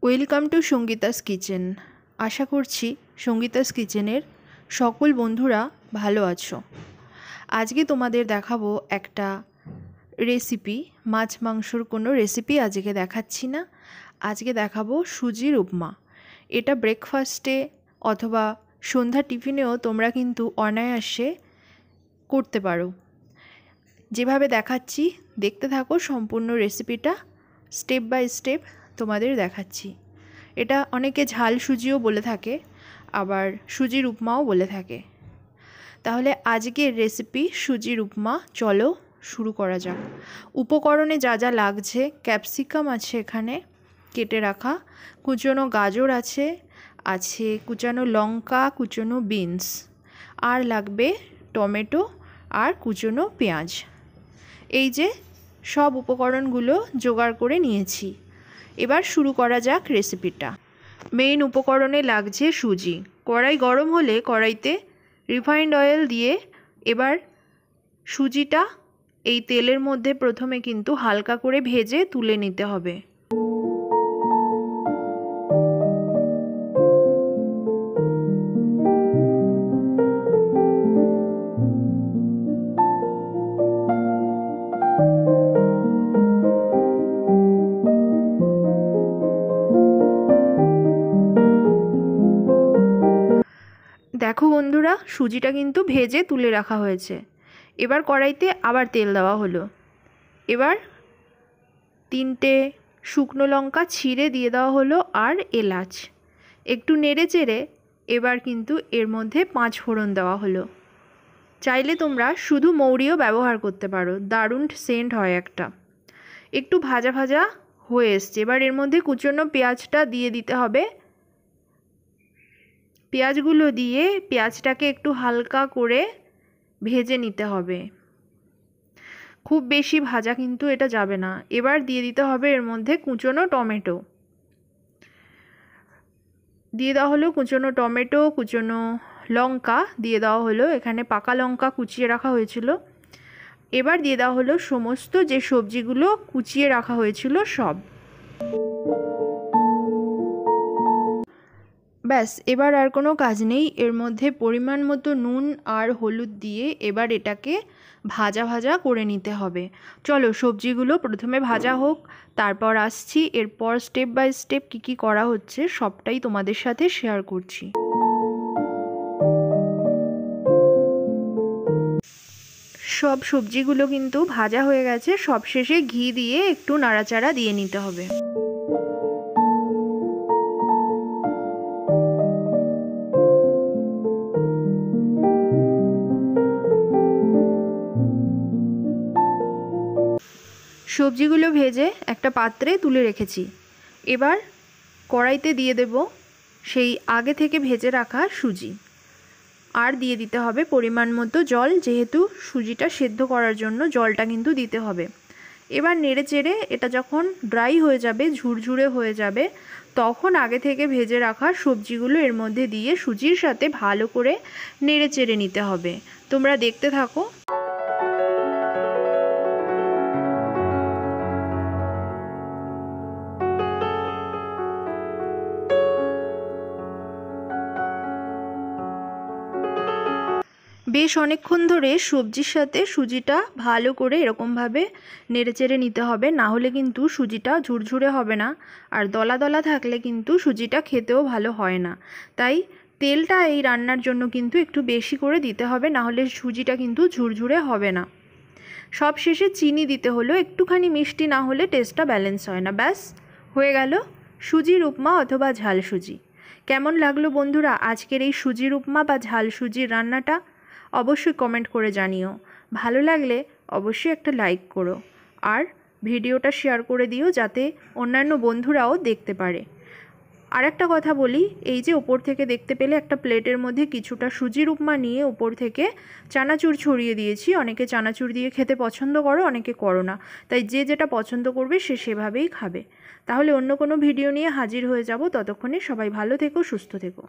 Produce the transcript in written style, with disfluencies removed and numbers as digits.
Welcome to Sangeeta's kitchen. আশা করছি সঙ্গীতাস কিচেনের সকল বন্ধুরা ভালো আছো। আজকে তোমাদের দেখাবো একটা রেসিপি। মাছ মাংসর কোনো রেসিপি আজকে দেখাচ্ছি না, আজকে দেখাবো সুজির উপমা। এটা ব্রেকফাস্টে অথবা সন্ধ্যা টিফিনেও তোমরা কিন্তু অনায়াসে করতে পারো। যেভাবে দেখাচ্ছি দেখতে থাকো সম্পূর্ণ রেসিপিটা, স্টেপ বাই স্টেপ তোমাদের দেখাচ্ছি। এটা অনেকে ঝাল সুজিও বলে থাকে, আবার সুজির উপমাও বলে থাকে। তাহলে আজকের রেসিপি সুজির উপমা, চলো শুরু করা যাক। উপকরণে যা যা লাগছে: ক্যাপসিকাম আছে এখানে কেটে রাখা, কুচনো গাজর আছে, কুচানো লঙ্কা, কুচনো বিনস, আর লাগবে টমেটো আর কুচনো পেঁয়াজ। এই যে সব উপকরণগুলো জোগাড় করে নিয়েছি। এবার শুরু করা যাক রেসিপিটা। মেইন উপকরণে লাগছে সুজি। কড়াই গরম হলে কড়াইতে রিফাইন্ড অয়েল দিয়ে এবার সুজিটা এই তেলের মধ্যে প্রথমে কিন্তু হালকা করে ভেজে তুলে নিতে হবে। দেখো বন্ধুরা, সুজিটা কিন্তু ভেজে তুলে রাখা হয়েছে। এবার কড়াইতে আবার তেল দেওয়া হলো। এবার 3টে শুকনো লঙ্কা ছিঁড়ে দিয়ে দেওয়া হলো, আর এলাচ। একটু নেড়ে চেড়ে এবার কিন্তু এর মধ্যে 5 ফোড়ন দেওয়া হলো। চাইলে তোমরা শুধু মৌরিও ব্যবহার করতে পারো, দারুণ সেন্ট হয় একটা। একটু ভাজা ভাজা হয়ে এসছে। এবার এর মধ্যে কুচনো পেঁয়াজটা দিয়ে দিতে হবে। পেঁয়াজগুলো দিয়ে পেঁয়াজটাকে একটু হালকা করে ভেজে নিতে হবে, খুব বেশি ভাজা কিন্তু এটা যাবে না। এবার দিয়ে দিতে হবে এর মধ্যে কুচনো টমেটো। দিয়ে দেওয়া হলো কুচনো টমেটো, কুচনো লঙ্কা দিয়ে দেওয়া হলো, এখানে পাকা লঙ্কা কুচিয়ে রাখা হয়েছিল। এবার দিয়ে দেওয়া হলো সমস্ত যে সবজিগুলো কুচিয়ে রাখা হয়েছিল সব। ব্যাস, এবার আর কোনো কাজ নেই। এর মধ্যে পরিমাণ মতো নুন আর হলুদ দিয়ে এবার এটাকে ভাজা ভাজা করে নিতে হবে। চলো সবজিগুলো প্রথমে ভাজা হোক, তারপর আসছি। এরপর স্টেপ বাই স্টেপ কী কী করা হচ্ছে সবটাই তোমাদের সাথে শেয়ার করছি। সব সবজিগুলো কিন্তু ভাজা হয়ে গেছে। সবশেষে ঘি দিয়ে একটু নাড়াচাড়া দিয়ে নিতে হবে। সবজিগুলো ভেজে একটা পাত্রে তুলে রেখেছি। এবার কড়াইতে দিয়ে দেব সেই আগে থেকে ভেজে রাখা সুজি, আর দিয়ে দিতে হবে পরিমাণ মতো জল, যেহেতু সুজিটা সেদ্ধ করার জন্য জলটা কিন্তু দিতে হবে। এবার নেড়ে চেড়ে এটা যখন ড্রাই হয়ে যাবে, ঝুরঝুরে হয়ে যাবে, তখন আগে থেকে ভেজে রাখা সবজিগুলো এর মধ্যে দিয়ে সুজির সাথে ভালো করে নেড়ে চেড়ে নিতে হবে। তোমরা দেখতে থাকো। বেশ অনেকক্ষণ ধরে সবজির সাথে সুজিটা ভালো করে এরকমভাবে নেড়েচেড়ে নিতে হবে, না হলে কিন্তু সুজিটা ঝুরঝুরে হবে না, আর দলা দলা থাকলে কিন্তু সুজিটা খেতেও ভালো হয় না। তাই তেলটা এই রান্নার জন্য কিন্তু একটু বেশি করে দিতে হবে, না হলে সুজিটা কিন্তু ঝুরঝুরে হবে না। সব শেষে চিনি দিতে হলো, একটুখানি মিষ্টি না হলে টেস্টটা ব্যালেন্স হয় না। ব্যাস হয়ে গেল সুজির উপমা অথবা ঝাল সুজি। কেমন লাগলো বন্ধুরা আজকের এই সুজির উপমা বা ঝাল সুজির রান্নাটা? অবশ্যই কমেন্ট করে জানিও। ভালো লাগলে অবশ্যই একটা লাইক করো, আর ভিডিওটা শেয়ার করে দিও যাতে অন্যান্য বন্ধুরাও দেখতে পারে। আর একটা কথা বলি, এই যে ওপর থেকে দেখতে পেলে একটা প্লেটের মধ্যে কিছুটা সুজির উপমা নিয়ে ওপর থেকে চানাচুর ছড়িয়ে দিয়েছি। অনেকে চানাচুর দিয়ে খেতে পছন্দ করো, অনেকে করো না, তাই যে যেটা পছন্দ করবে সে সেভাবেই খাবে। তাহলে অন্য কোনো ভিডিও নিয়ে হাজির হয়ে যাব। ততক্ষণে সবাই ভালো থেকো, সুস্থ থেকো।